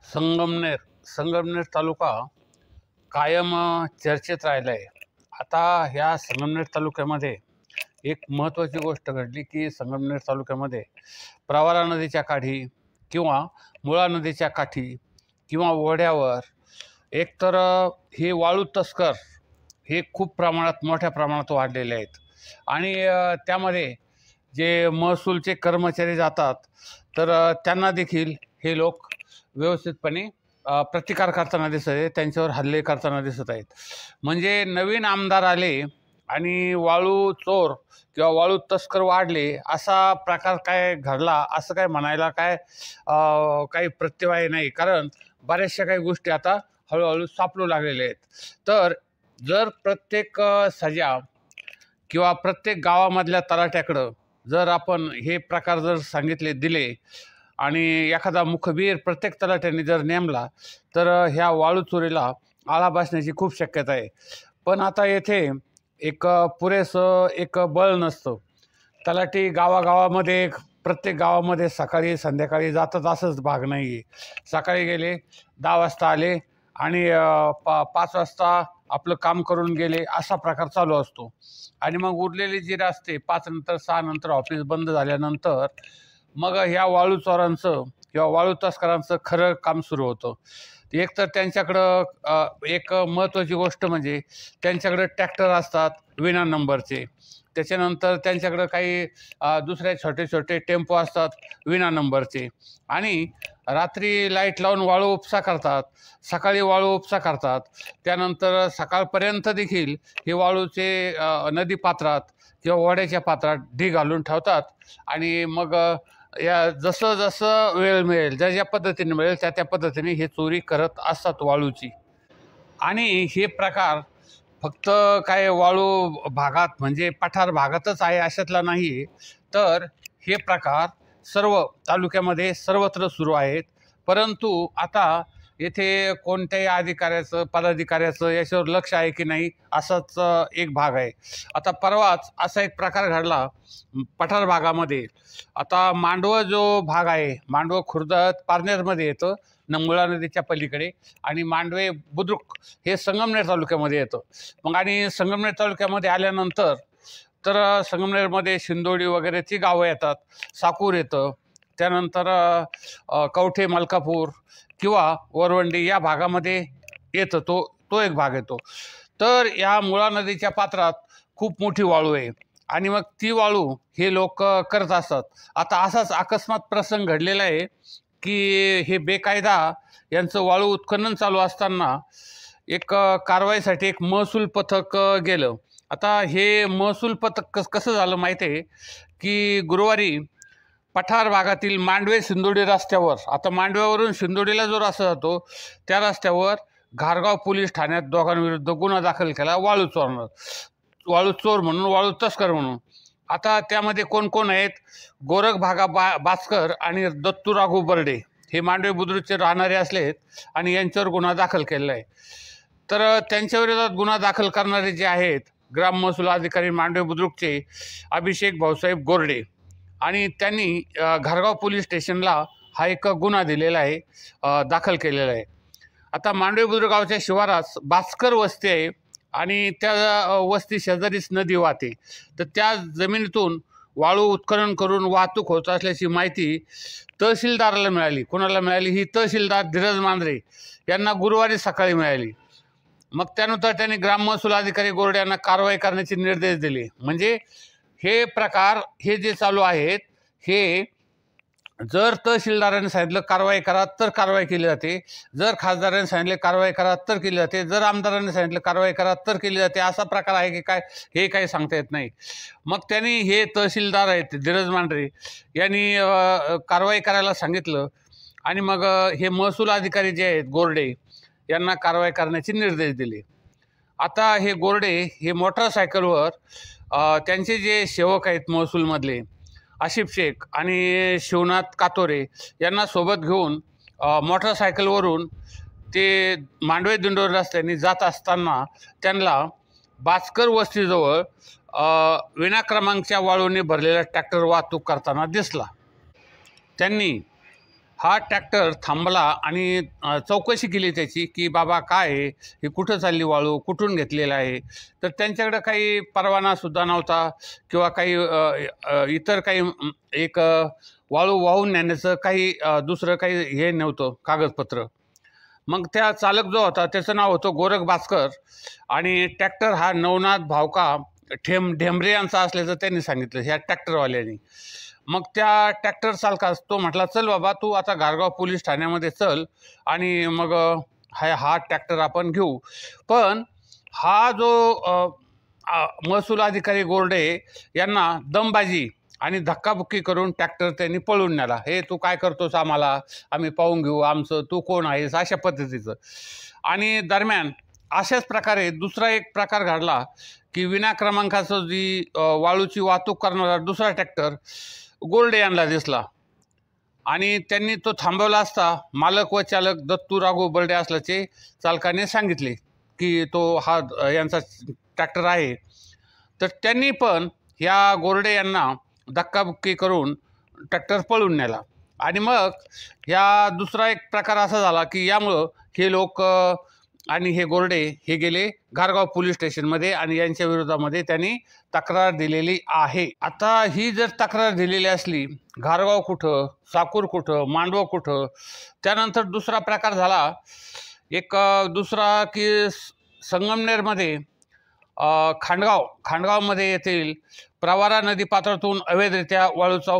संगमनेर संगमनेर तालुका कायम चर्चेत राहिला आहे। आता ह्या संगमनेर तालुक्यामध्ये एक महत्त्वाची गोष्ट घडली की संगमनेर तालुक्यामध्ये प्रवरा नदीच्या काठी किंवा मुळा नदीच्या काठी किंवा ओढ्यावर एकतर हे वाळू तस्कर हे खूप प्रमाणात मोठ्या प्रमाणात वाढलेले आहेत आणि त्यामध्ये जे महसूलचे कर्मचारी जातात तर त्यांना देखील हे लोक व्यवस्थितपणे प्रतिकार करताना दिसत आहेत, त्यांच्यावर हल्ले करताना दिसत आहेत। म्हणजे नवीन आमदार आले आणि वाळू चोर किंवा वाळू तस्कर वाढले असा प्रकार काय घडला असं काय म्हणायला काही प्रत्यवाय नाही, कारण बऱ्याचशा काही गोष्टी आता हळूहळू सापडू लागलेल्या आहेत। तर जर प्रत्येक सजा किंवा प्रत्येक गावामधल्या तलाठ्याकडं जर आपण हे प्रकार जर सांगितले दिले आणि एखादा मुखबिर प्रत्येक तलाठ्याने जर नेमला तर ह्या वाळू चोरीला आळा बसण्याची खूप शक्यता आहे। पण आता येथे एक पुरेसं एक बळ नसतं। तलाठी गावागावामध्ये प्रत्येक गावामध्ये सकाळी संध्याकाळी जातात असंच भाग नाही आहे। सकाळी गेले 10 वाजता आले आणि 5 वाजता आपलं काम करून गेले असा प्रकार चालू असतो। आणि मग उरलेली जी असते 5 नंतर 6 नंतर ऑफिस बंद झाल्यानंतर मग ह्या वाळू चोरांचं किंवा वाळू तस्करांचं खरं काम सुरू होतं। एक तर त्यांच्याकडं एक महत्त्वाची गोष्ट म्हणजे त्यांच्याकडं ट्रॅक्टर असतात विना नंबरचे, त्याच्यानंतर त्यांच्याकडं काही दुसरे छोटे छोटे टेम्पो असतात विना नंबरचे, आणि रात्री लाईट लावून वाळू उपसा करतात, सकाळी वाळू उपसा करतात, त्यानंतर सकाळपर्यंत देखील हे वाळूचे नदी पात्रात किंवा ओढ्याच्या पात्रात ढीग घालून ठेवतात आणि मग या जसं जसं वेळ मिळेल ज्या ज्या पद्धतीने मिळेल त्या त्या पद्धतीने हे चोरी करत असतात वाळूची। आणि हे प्रकार फक्त काय वाळू भागात म्हणजे पठार भागातच आहे अशातला नाही, तर हे प्रकार सर्व तालुक्यामध्ये सर्वत्र सुरू आहेत। परंतु आता येथे कोणत्याही अधिकाऱ्याचं पदाधिकाऱ्याचं याच्यावर लक्ष आहे की नाही असाच एक भाग आहे। आता परवाच असा एक प्रकार घडला पठार भागामध्ये। आता मांडव जो भाग आहे, मांडव खुर्द पारनेरमध्ये येतं मुळा नदीच्या पलीकडे, आणि मांडवे बुद्रुक हे संगमनेर तालुक्यामध्ये येतं। मग आणि संगमनेर तालुक्यामध्ये आल्यानंतर तर संगमनेरमध्ये शिंदोडी वगैरेची गावं येतात, साकूर येतं, त्यानंतर कवठे मलकापूर किंवा वरवंडी या भागामध्ये येतं, तो एक भाग येतो। तर या मुळा नदीच्या पात्रात खूप मोठी वाळू आहे आणि मग ती वाळू हे लोक करत असतात। आता असाच अकस्मात प्रसंग घडलेला आहे की हे बेकायदा यांचं वाळू उत्खनन चालू असताना एक कारवाईसाठी एक महसूल पथक गेलं। आता हे महसूल पथक कसं झालं माहिती आहे की गुरुवारी पठार भागातील मांडवे सिंदोडी रस्त्यावर, आता मांडव्यावरून सिंदोडीला जो रस्ता जातो त्या रस्त्यावर घारगाव पोलीस ठाण्यात दोघांविरुद्ध गुन्हा दाखल केला वाळू चोर म्हणून, वाळू तस्कर म्हणून। आता त्यामध्ये कोण कोण आहेत, गोरख भागा बाचकर आणि दत्तू राघू बर्डे हे मांडवे बुद्रुकचे राहणारे असलेत आणि यांच्यावर गुन्हा दाखल केलेला आहे। तर त्यांच्या विरोधात गुन्हा दाखल करणारे जे आहेत ग्राम महसूल अधिकारी मांडवे बुद्रुकचे अभिषेक भाऊसाहेब गोरडे, आणि त्यांनी घारगाव पोलीस स्टेशनला हा एक गुन्हा दिलेला आहे, दाखल केलेला आहे। आता मांडवे बुद्रुक गावच्या शिवारात बाचकर वस्ती आहे आणि त्या वस्ती शेजारीच नदी वाहते, तर त्या जमिनीतून वाळू उत्खनन करून वाहतूक होत असल्याची माहिती तहसीलदाराला मिळाली। कोणाला मिळाली? ही तहसीलदार धीरज मांजरे यांना गुरुवारी सकाळी मिळाली। मग त्यानंतर त्यांनी ग्राम महसूल अधिकारी गोरडे यांना कारवाई करण्याचे निर्देश दिले। म्हणजे हे प्रकार हे जे चालू आहेत हे जर तहसीलदारांनी सांगितलं कारवाई करा तर कारवाई केली जाते, जर खासदारांनी सांगितले कारवाई करा तर केली जाते, जर आमदारांनी सांगितलं कारवाई करा तर केली जाते, असा प्रकार आहे की काय हे काही सांगता येत नाही। मग त्यांनी हे तहसीलदार आहेत धीरज मांढरे यांनी कारवाई करायला सांगितलं आणि मग हे महसूल अधिकारी जे आहेत गोरडे यांना कारवाई करण्याचे निर्देश दिले। आता हे गोरडे हे मोटरसायकलवर त्यांचे जे सेवक आहेत महसूलमधले आशिफ शेख आणि शिवनाथ कातोरे यांना सोबत घेऊन मोटरसायकलवरून ते मांडवे दिंडोरी रस्त्याने जात असताना त्यांना बाचकर वस्तीजवळ विना क्रमांकच्या वाळूने भरलेला ट्रॅक्टर वाहतूक करताना दिसला। त्यांनी हा ट्रॅक्टर थांबला आणि चौकशी केली त्याची की बाबा काय आहे, हे कुठं चालली वाळू, कुठून घेतलेला आहे. तर त्यांच्याकडे काही परवानासुद्धा नव्हता किंवा काही इतर काही वाळू वाहून नेण्याचं काही दुसरं काही हे नव्हतं कागदपत्र. मग त्या चालक जो होता त्याचं नाव होतं गोरख भास्कर आणि ट्रॅक्टर हा नवनाथ भावका ढेमरे यांचा असल्याचं त्यांनी सांगितलं ह्या ट्रॅक्टरवाल्यांनी. मग त्या ट्रॅक्टर चालकास तो म्हटला, चल बाबा तू आता गारगाव पोलीस ठाण्यामध्ये चल आणि मग हा ट्रॅक्टर आपण घेऊ. पण हा जो महसूल अधिकारी गोरडे यांना दमबाजी आणि धक्काबुक्की करून ट्रॅक्टर त्यांनी पळून नेला. हे तू काय करतोस, आम्हाला आम्ही पाहून घेऊ, आमचं तू कोण आहेस, अशा पद्धतीचं. आणि दरम्यान अशाच प्रकारे दुसरा एक प्रकार घडला की विना क्रमांकाचं जी वाळूची वाहतूक करणारा दुसरा ट्रॅक्टर गोरडे यांना दिसला आणि त्यांनी तो थांबवला असता मालक व चालक दत्तू राघू बर्डे असल्याचे चालकाने सांगितले की तो हा यांचा ट्रॅक्टर आहे. तर त्यांनी पण ह्या गोरडे यांना धक्काबुक्की करून ट्रॅक्टर पळून नेला. आणि मग ह्या दुसरा एक प्रकार असा झाला की यामुळं हे लोक आणि हे गोरडे हे गेले गारगाव पोलीस स्टेशनमध्ये आणि यांच्या विरोधामध्ये त्यांनी तक्रार दिलेली आहे. आता ही जर तक्रार दिलेली असली, गारगाव कुठं, साकूर कुठं, मांडव कुठं. त्यानंतर दुसरा प्रकार झाला एक दुसरा की संगमनेरमध्ये खांडगावमध्ये येथील प्रवारा नदी पात्रातून अवैधरित्या वाळूचा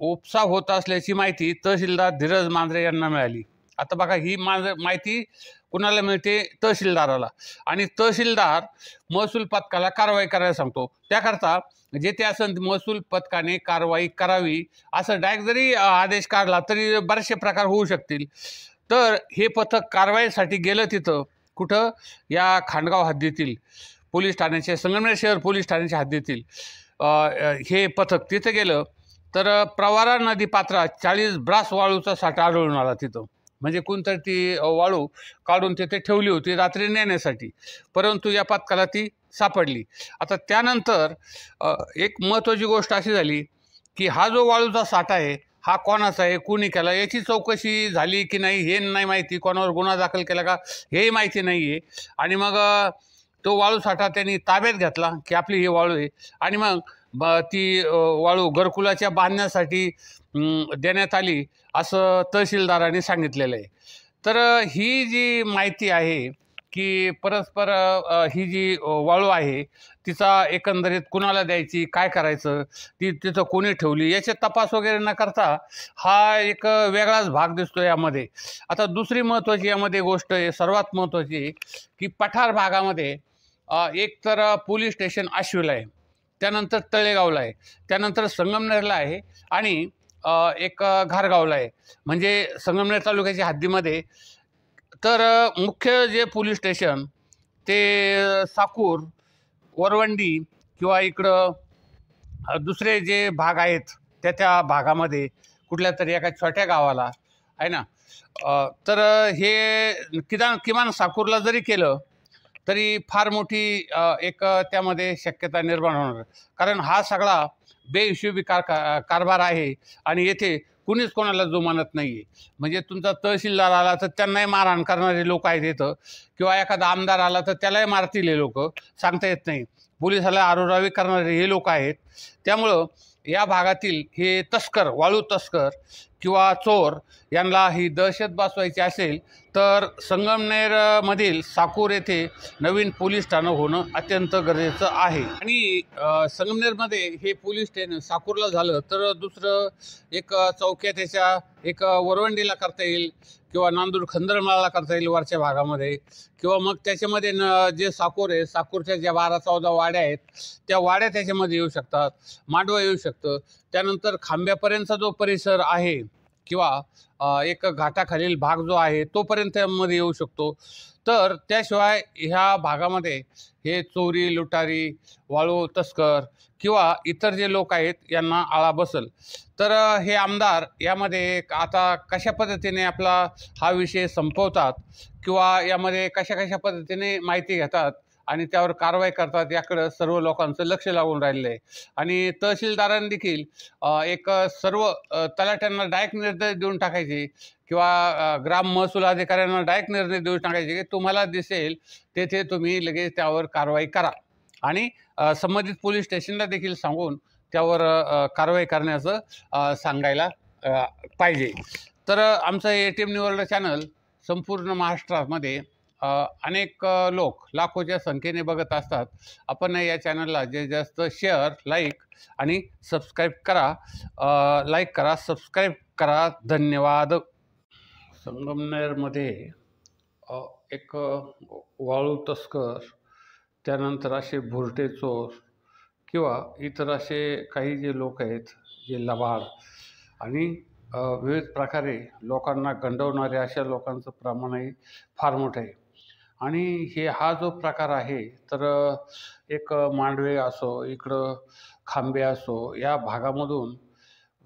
उपसा होत असल्याची माहिती तहसीलदार धीरज मांजरे यांना मिळाली. आता बघा, ही माहिती कुणाला मिळते? तहसीलदाराला. आणि तहसीलदार महसूल पथकाला कारवाई करायला सांगतो. त्याकरता जे ते असेल महसूल पथकाने कारवाई करावी असं डायरेक्ट जरी आदेश काढला तरी बरेचसे प्रकार होऊ शकतील. तर हे पथक कारवाईसाठी गेलं तिथं कुठं, या खांडगाव हद्दीतील पोलीस ठाण्याचे, संगमनेर शहर पोलीस ठाण्याच्या हद्दीतील हे पथक तिथं गेलं. तर प्रवारा नदी पात्रात 40 ब्रास वाळूचा साठा आढळून आला तिथं. म्हणजे कोणतरी ती वाळू काढून तिथे ठेवली होती रात्री नेण्यासाठी, परंतु या पथकाला ती सापडली. आता त्यानंतर एक महत्त्वाची गोष्ट अशी झाली की हा जो वाळूचा साठा आहे हा कोणाचा आहे, कुणी केला, याची चौकशी झाली की नाही हे नाही माहिती. कोणावर गुन्हा दाखल केला का हेही माहिती नाही आहे. आणि मग तो वाळू साठा त्यांनी ताब्यात घेतला की आपली ही वाळू आहे आणि मग ती वाळू घरकुलाच्या बांधण्यासाठी देण्यात आली असं तहसीलदारांनी सांगितलेलं आहे. तर ही जी माहिती आहे की परस्पर ही जी वाळू आहे तिचा एकंदरीत कुणाला द्यायची, काय करायचं, ती तिथं कोणी ठेवली, याचे तपास वगैरे न करता हा एक वेगळाच भाग दिसतो यामध्ये. आता दुसरी महत्त्वाची यामध्ये गोष्ट आहे, सर्वात महत्त्वाची, की पठार भागामध्ये एक तर पोलीस स्टेशन आश्विला आहे, त्यानंतर तळेगावला आहे, त्यानंतर संगमनेरला आहे आणि एक घारगावला आहे, म्हणजे संगमनेर तालुक्याच्या हद्दीमध्ये. तर मुख्य जे पोलीस स्टेशन ते साकूर, वरवंडी किंवा इकडं दुसरे जे भाग आहेत त्या भागामध्ये कुठल्या तरी एका छोट्या गावाला आहे ना. तर हे किमान साकूरला जरी केलं तरी फार मोठी एक त्यामध्ये शक्यता निर्माण होणार, कारण हा सगळा बेहिशोबी कारभार आहे आणि येथे कुणीच कोणाला जुमानत नाही आहे. म्हणजे तुमचा तहसीलदार आला तर त्यांनाही मारहाण करणारे लोक आहेत इथं, किंवा एखादा आमदार आला तर त्यालाही मारतील हे लोक, सांगता येत नाही. पोलिसाला आरोरावी करणारे हे लोक आहेत. त्यामुळं या भागातील हे तस्कर, वाळू तस्कर किंवा चोर यांना ही दहशत बसवायची असेल तर संगमनेरमधील साकूर येथे नवीन पोलीस ठाणं होणं अत्यंत गरजेचं आहे. आणि संगमनेरमध्ये हे पोलीस स्टेशन साकूरला झालं तर दुसरं एक चौक्या त्याच्या एक वरवंडीला करता येईल किंवा नांदूर खंदरमाळाला करता येईल वरच्या भागामध्ये, किंवा मग त्याच्यामध्ये जे साकूर आहे, साकूरच्या ज्या 12-14 वाड्या आहेत त्या वाड्या त्याच्यामध्ये येऊ शकतात, मांडवा येऊ शकतं. त्यानंतर खांब्यापर्यंतचा जो परिसर आहे किंवा एक घाटाखालील भाग जो आहे तोपर्यंत मध्ये येऊ शकतो. तर त्याशिवाय ह्या भागामध्ये हे चोरी, लुटारी, वाळू तस्कर किंवा इतर जे लोक आहेत यांना आळा बसल. तर हे आमदार यामध्ये आता कशा पद्धतीने आपला हा विषय संपवतात किंवा यामध्ये कशा पद्धतीने माहिती घेतात आणि त्यावर कारवाई करतात याकडं सर्व लोकांचं लक्ष लागून राहिलं आहे. आणि तहसीलदारांनी देखील एक सर्व तलाट्यांना डायरेक्ट निर्देश देऊन टाकायचे किंवा ग्राम महसूल अधिकाऱ्यांना डायरेक्ट निर्देश देऊन टाकायचे की तुम्हाला दिसेल तेथे तुम्ही लगेच त्यावर कारवाई करा आणि संबंधित पोलीस स्टेशनला देखील सांगून त्यावर कारवाई करण्याचं सांगायला पाहिजे. तर आमचं ATM न्यूज वर्ल्ड चॅनल संपूर्ण महाराष्ट्रामध्ये अनेक लोक लाखोच्या संख्येने बघत असतात. आपण या चॅनलला जे जास्त शेअर, लाईक आणि सबस्क्राईब करा. लाईक करा, सबस्क्राईब करा. धन्यवाद. संगमनेरमध्ये एक वाळू तस्कर, त्यानंतर असे भुरटे चोर किंवा इतर असे काही जे लोक आहेत जे लबाड आणि विविध प्रकारे लोकांना गंडवणारे अशा लोकांचं प्रमाणही फार मोठं आहे. आणि हा जो प्रकार आहे तर एक मांडवे असो, इकडं खांबे असो, या भागामधून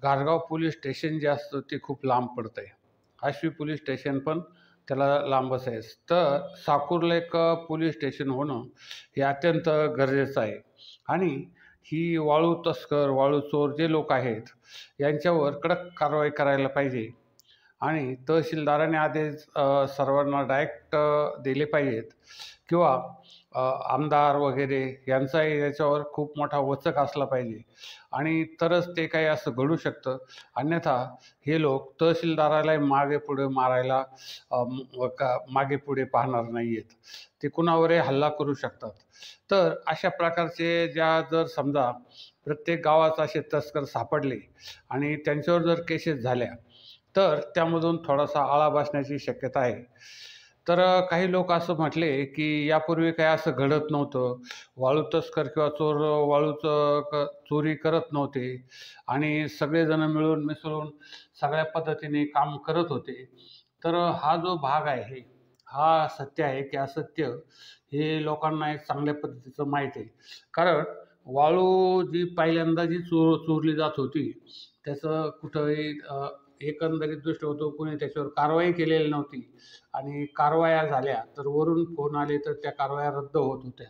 गारगाव पोलीस स्टेशन जे असतं ते खूप लांब पडतं आहे. आश्वी पोलीस स्टेशन पण त्याला लांबच आहे. तर साकूरला एक पोलीस स्टेशन होणं हे अत्यंत गरजेचं आहे. आणि ही वाळू तस्कर, वाळू चोर जे लोक आहेत यांच्यावर कडक कारवाई करायला पाहिजे. आणि तहसीलदाराने आदेश सर्वांना डायरेक्ट दिले पाहिजेत किंवा आमदार वगैरे यांचाही याच्यावर खूप मोठा वचक असला पाहिजे आणि तरच ते काही असं घडू शकतं. अन्यथा हे लोक तहसीलदाराला मागे पुढे मारायला मागे पुढे पाहणार नाही आहेत. ते कुणावरही हल्ला करू शकतात. तर अशा प्रकारचे जर समजा प्रत्येक गावात असे तस्कर सापडले आणि त्यांच्यावर जर केसेस झाल्या तर त्यामधून थोडासा आळा बसण्याची शक्यता आहे. तर काही लोक असं म्हटले की यापूर्वी काही असं घडत नव्हतं, वाळू तस्कर किंवा चोर चोरी करत नव्हते आणि सगळेजण मिळून मिसळून सगळ्या पद्धतीने काम करत होते. तर हा जो भाग आहे हा सत्य आहे की असत्य हे लोकांना एक चांगल्या पद्धतीचं माहीत आहे. कारण वाळू जी पहिल्यांदा चोरली जात होती त्याचं कुठंही एकंदरीत दृष्टी होतो कोणी त्याच्यावर कारवाई केलेली नव्हती आणि कारवाया झाल्या तर वरून फोन आले तर त्या कारवाया रद्द होत होत्या.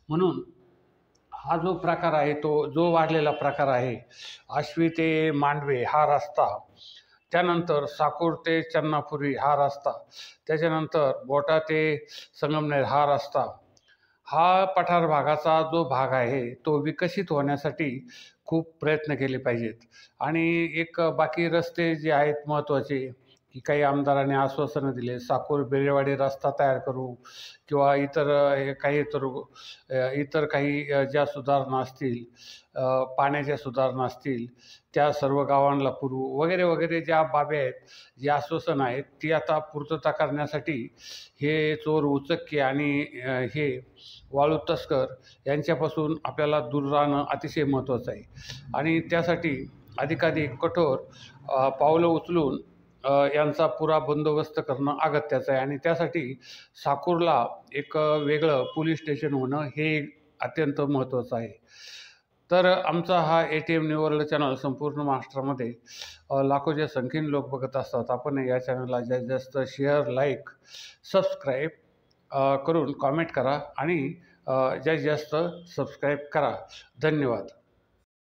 म्हणून हा जो प्रकार आहे तो जो वाढलेला प्रकार आहे, आश्वी ते मांडवे हा रस्ता, त्यानंतर साकूर ते चन्नापुरी हा रस्ता, त्याच्यानंतर बोटा ते संगमनेर हा रस्ता, हा पठार भागाचा जो भाग आहे तो विकसित होण्यासाठी खूप प्रयत्न केले पाहिजेत. आणि एक बाकी रस्ते जे आहेत महत्त्वाचे की काही आमदारांनी आश्वासनं दिले, साकूर बेलेवाडी रस्ता तयार करू किंवा इतर काही ज्या सुधारणा असतील, पाण्याच्या सुधारणा असतील त्या सर्व गावांना पुरवू वगैरे वगैरे ज्या बाबी आहेत, जी आश्वासनं आहेत ती आता पूर्तता करण्यासाठी हे चोर उचक्के आणि हे वाळू तस्कर यांच्यापासून आपल्याला दूर राहणं अतिशय महत्त्वाचं आहे. आणि त्यासाठी अधिकाधिक कठोर पावलं उचलून यांचा पुरा बंदोबस्त करणं अगत्याचं आहे. आणि त्यासाठी साकूरला एक वेगळं पोलीस स्टेशन होणं हे अत्यंत महत्त्वाचं आहे. तर आमचा हा ATM न्यूज वर्ल्ड चॅनल संपूर्ण महाराष्ट्रामध्ये लाखोच्या संख्येने लोक बघत असतात. आपण या चॅनलला जास्तीत जास्त शेअर, लाईक, सबस्क्राईब करून कॉमेंट करा आणि जास्तीत जास्त सबस्क्राईब करा. धन्यवाद.